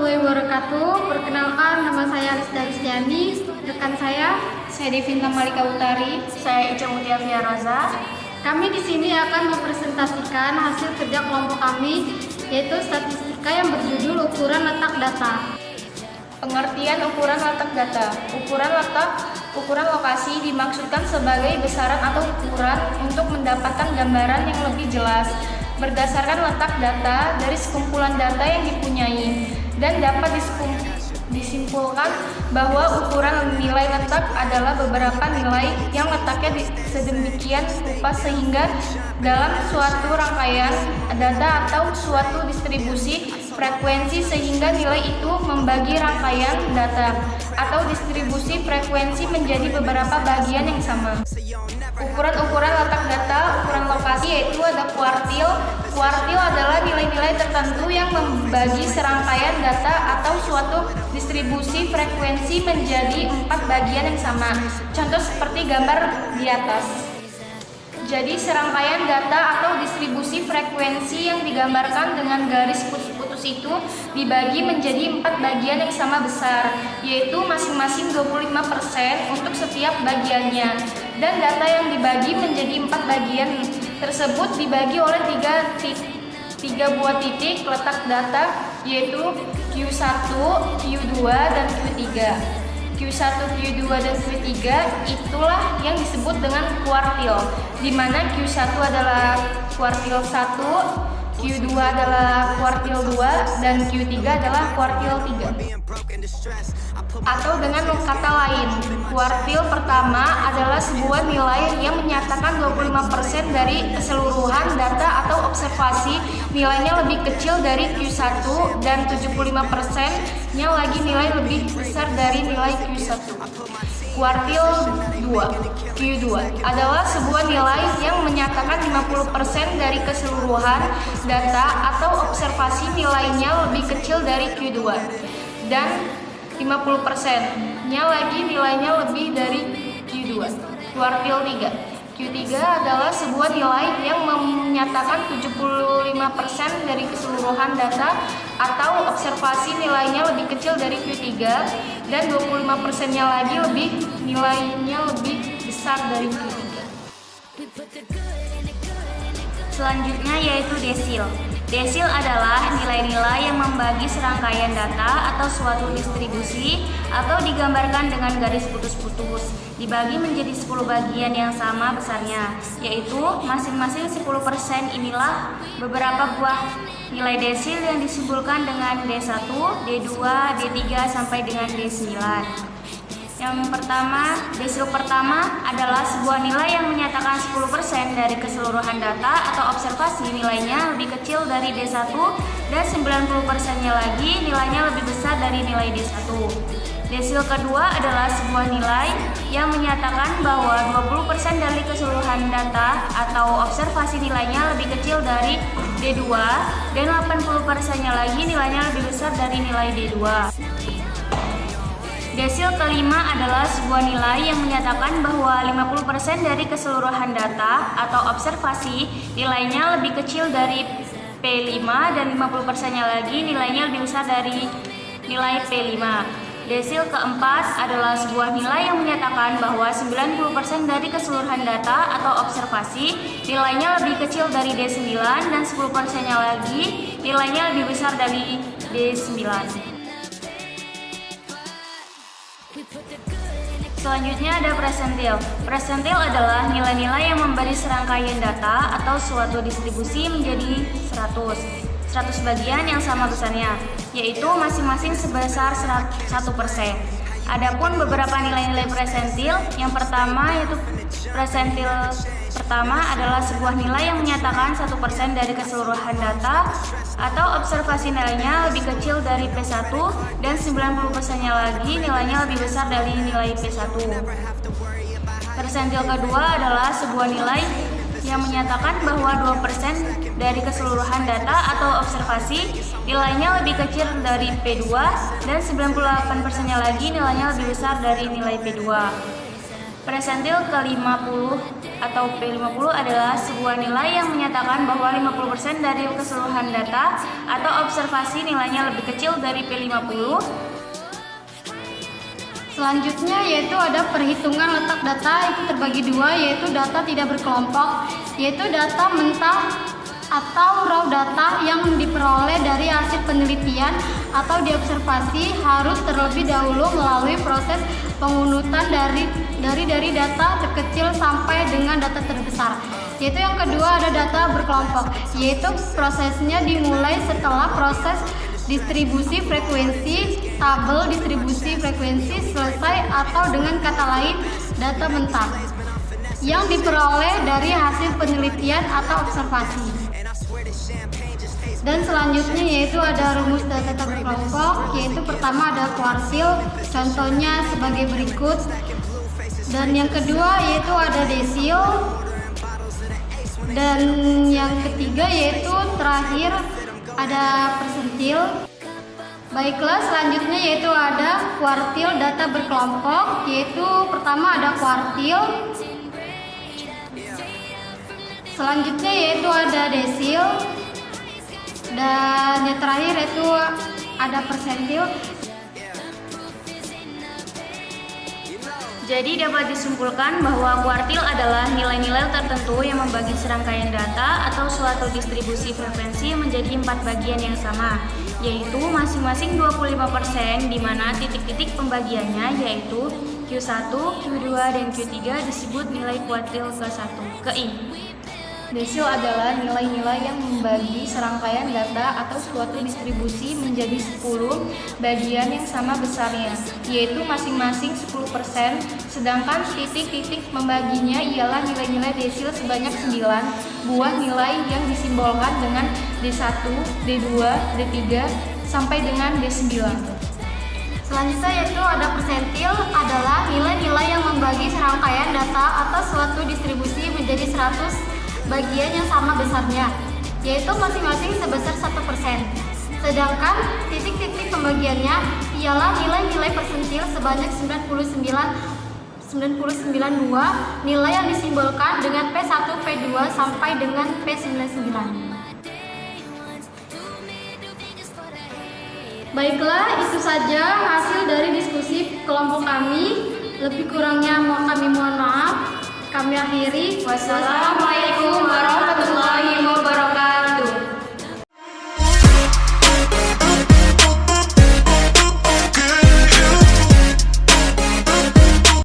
warahmatullahi wabarakatuh. Perkenalkan, nama saya Rizda Rizdiani. Rekan saya Devinta Malika Utari. Saya Ica Mutia Fiaroza. Kami di sini akan mempresentasikan hasil kerja kelompok kami, yaitu statistika yang berjudul ukuran letak data. Pengertian ukuran letak data. Ukuran lokasi dimaksudkan sebagai besaran atau ukuran untuk mendapatkan gambaran yang lebih jelas berdasarkan letak data dari sekumpulan data yang dipunyai, dan dapat disimpulkan bahwa ukuran nilai letak adalah beberapa nilai yang letaknya sedemikian rupa sehingga dalam suatu rangkaian data atau suatu distribusi frekuensi sehingga nilai itu membagi rangkaian data atau distribusi frekuensi menjadi beberapa bagian yang sama. Ukuran-ukuran letak data, ukuran lokasi yaitu ada kuartil. Kuartil adalah nilai-nilai tertentu yang membagi serangkaian data atau suatu distribusi frekuensi menjadi 4 bagian yang sama. Contoh seperti gambar di atas. Jadi serangkaian data atau distribusi frekuensi yang digambarkan dengan garis putus-putus itu dibagi menjadi 4 bagian yang sama besar, yaitu masing-masing 25% untuk setiap bagiannya. Dan data yang dibagi menjadi 4 bagian tersebut dibagi oleh tiga buah titik letak data, yaitu Q1, Q2, dan Q3. Q1, Q2, dan Q3 itulah yang disebut dengan kuartil, di mana Q1 adalah kuartil 1, Q2 adalah kuartil 2, dan Q3 adalah kuartil 3. Atau dengan kata lain, kuartil pertama adalah sebuah nilai yang menyatakan 25% dari keseluruhan data atau observasi nilainya lebih kecil dari Q1, dan 75%-nya lagi nilai lebih besar dari nilai Q1. Kuartil 2, Q2 adalah sebuah nilai yang menyatakan 50% dari keseluruhan data atau observasi nilainya lebih kecil dari Q2, dan 50%-nya lagi nilainya lebih dari Q2. Kuartil 3, Q3 adalah sebuah nilai yang menyatakan 75% dari keseluruhan data atau observasi nilainya lebih kecil dari Q3, dan 25%-nya lagi nilainya lebih besar dari Q3. Selanjutnya yaitu desil. Desil adalah nilai-nilai yang membagi serangkaian data atau suatu distribusi atau digambarkan dengan garis putus-putus dibagi menjadi 10 bagian yang sama besarnya, yaitu masing-masing 10%. Inilah beberapa buah nilai desil yang disimpulkan dengan D1, D2, D3 sampai dengan D9. Yang pertama, desil pertama adalah sebuah nilai yang menyatakan 10% dari keseluruhan data atau observasi nilainya lebih kecil dari D1, dan 90%-nya lagi nilainya lebih besar dari nilai D1. Desil kedua adalah sebuah nilai yang menyatakan bahwa 20% dari keseluruhan data atau observasi nilainya lebih kecil dari D2, dan 80%-nya lagi nilainya lebih besar dari nilai D2. Desil kelima adalah sebuah nilai yang menyatakan bahwa 50% dari keseluruhan data atau observasi nilainya lebih kecil dari P5, dan 50%-nya lagi nilainya lebih besar dari nilai P5. Desil keempat adalah sebuah nilai yang menyatakan bahwa 90% dari keseluruhan data atau observasi nilainya lebih kecil dari D9, dan 10%-nya lagi nilainya lebih besar dari D9. Selanjutnya ada presentil. Presentil adalah nilai-nilai yang memberi serangkaian data atau suatu distribusi menjadi 100 bagian yang sama besarnya, yaitu masing-masing sebesar 1%. Adapun beberapa nilai-nilai presentil, yang pertama yaitu presentil pertama adalah sebuah nilai yang menyatakan 1% dari keseluruhan data atau observasi nilainya lebih kecil dari P1, dan 90%-nya lagi nilainya lebih besar dari nilai P1. Presentil kedua adalah sebuah nilai yang menyatakan bahwa 2% dari keseluruhan data atau observasi nilainya lebih kecil dari P2, dan 98%-nya lagi nilainya lebih besar dari nilai P2. Presentil ke-50 atau P50 adalah sebuah nilai yang menyatakan bahwa 50% dari keseluruhan data atau observasi nilainya lebih kecil dari P50. Selanjutnya yaitu ada perhitungan letak data, itu terbagi dua, yaitu data tidak berkelompok, yaitu data mentah atau raw data yang diperoleh dari hasil penelitian atau diobservasi harus terlebih dahulu melalui proses pengunutan dari data terkecil sampai dengan data terbesar. Yaitu yang kedua ada data berkelompok, yaitu prosesnya dimulai setelah proses distribusi frekuensi, tabel distribusi frekuensi selesai, atau dengan kata lain data mentah yang diperoleh dari hasil penelitian atau observasi. Dan selanjutnya yaitu ada rumus data berkelompok, yaitu pertama ada kuartil, contohnya sebagai berikut. Dan yang kedua yaitu ada desil. Dan yang ketiga yaitu terakhir ada persentil. Baiklah, selanjutnya yaitu ada kuartil data berkelompok, yaitu pertama ada kuartil. Selanjutnya yaitu ada desil. Dan yang terakhir yaitu ada persentil. Jadi dapat disimpulkan bahwa kuartil adalah nilai-nilai tertentu yang membagi serangkaian data atau suatu distribusi frekuensi menjadi 4 bagian yang sama, yaitu masing-masing 25%, di mana titik-titik pembagiannya yaitu Q1, Q2, dan Q3 disebut nilai kuartil ke I. Desil adalah nilai-nilai yang membagi serangkaian data atau suatu distribusi menjadi 10 bagian yang sama besarnya, yaitu masing-masing 10%, sedangkan titik-titik membaginya ialah nilai-nilai desil sebanyak 9 buah nilai yang disimbolkan dengan D1, D2, D3, sampai dengan D9. Selanjutnya yaitu ada persentil, adalah nilai-nilai yang membagi serangkaian data atau suatu distribusi menjadi 100 bagian yang sama besarnya, yaitu masing-masing sebesar 1%. Sedangkan titik-titik pembagiannya ialah nilai-nilai persentil sebanyak 99 buah nilai yang disimbolkan dengan P1, P2 sampai dengan P99. Baiklah, itu saja hasil dari diskusi kelompok kami. Lebih kurangnya kami mohon maaf. Kami akhiri. Wassalamualaikum warahmatullahi